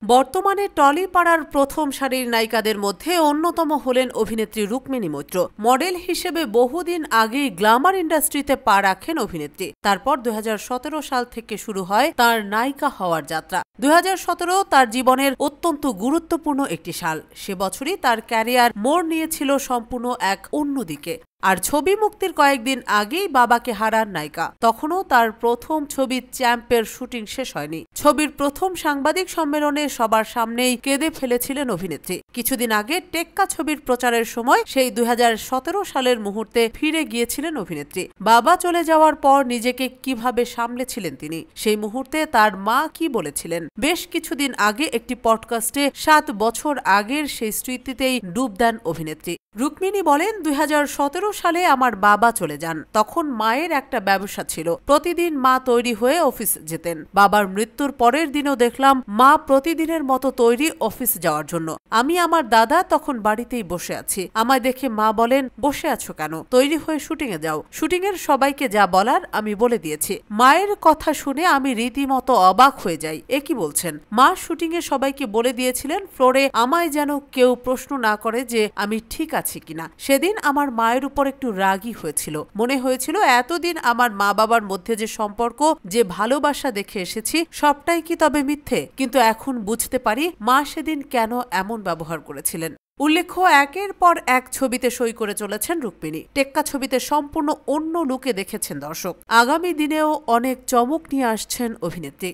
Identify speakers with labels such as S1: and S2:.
S1: বর্তমানে টলিপাড়ার প্রথম সারির নায়িকাদের মধ্যে অন্যতম হলেন অভিনেত্রী রুক্মিণী মৈত্র। মডেল হিসেবে বহুদিন আগেই গ্ল্যামার ইন্ডাস্ট্রিতে পা রাখেন অভিনেত্রী। তারপর 2017 সাল থেকে শুরু হয় তার নায়িকা হওয়ার যাত্রা। 2017 তার জীবনের অত্যন্ত গুরুত্বপূর্ণ একটি সাল। সে বছরই তার ক্যারিয়ার মোড় নিয়েছিল সম্পূর্ণ এক অন্যদিকে। আর ছবি মুক্তির কয়েকদিন আগেই বাবাকে হারান নায়িকা। তখনও তার প্রথম ছবি চ্যাম্পের শুটিং শেষ হয়নি। ছবির প্রথম সাংবাদিক সম্মেলনে সবার সামনেই কেঁদে ফেলেছিলেন অভিনেত্রী। কিছুদিন আগে টেক্কা ছবির প্রচারের সময় সেই 2017 সালের মুহূর্তে ফিরে গিয়েছিলেন অভিনেত্রী। বাবা চলে যাওয়ার পর নিজেকে কিভাবে সামলেছিলেন তিনি, সেই মুহূর্তে তার মা কি বলেছিলেন। বেশ কিছুদিন আগে একটি পডকাস্টে 7 বছর আগের সেই স্মৃতিতেই ডুব দেন অভিনেত্রী। রুক্মিণী বলেন, 2017 সালে আমার বাবা চলে যান। তখন মায়ের একটা ব্যবসা ছিল। প্রতিদিন মা তৈরি হয়ে অফিস যেতেন। বাবার মৃত্যুর পরের দিনও দেখলাম মা প্রতিদিনের মতো তৈরি অফিস যাওয়ার জন্য। আমি আমার দাদা তখন বাড়িতেই বসে আছি। আমায় দেখে মা বলেন, বসে আছো কেন, তৈরি হয়ে শুটিং এ যাও। শুটিং এর সবাইকে যা বলার আমি বলে দিয়েছি। মায়ের কথা শুনে আমি রীতিমতো অবাক হয়ে যাই। এ কি বলছেন? মা শুটিং এ সবাইকে বলে দিয়েছিলেন ফ্লোরে আমায় যেন কেউ প্রশ্ন না করে যে আমি ঠিক আছি কিনা। সেদিন আমার মায়ের উপর একটু রাগী হয়েছিল। মনে হয়েছিল এতদিন আমার মা বাবার মধ্যে যে সম্পর্ক, যে ভালোবাসা দেখে এসেছি, সবটাই কি তবে মিথ্যে? কিন্তু এখন বুঝতে পারি মা সেদিন কেন এমন ব্যবহার করেছিলেন। উল্লেখ্য, একের পর এক ছবিতে সই করে চলেছেন রুক্মিণী। টেক্কা ছবিতে সম্পূর্ণ অন্য লুকে দেখেছেন দর্শক। আগামী দিনেও অনেক চমক নিয়ে আসছেন অভিনেত্রী।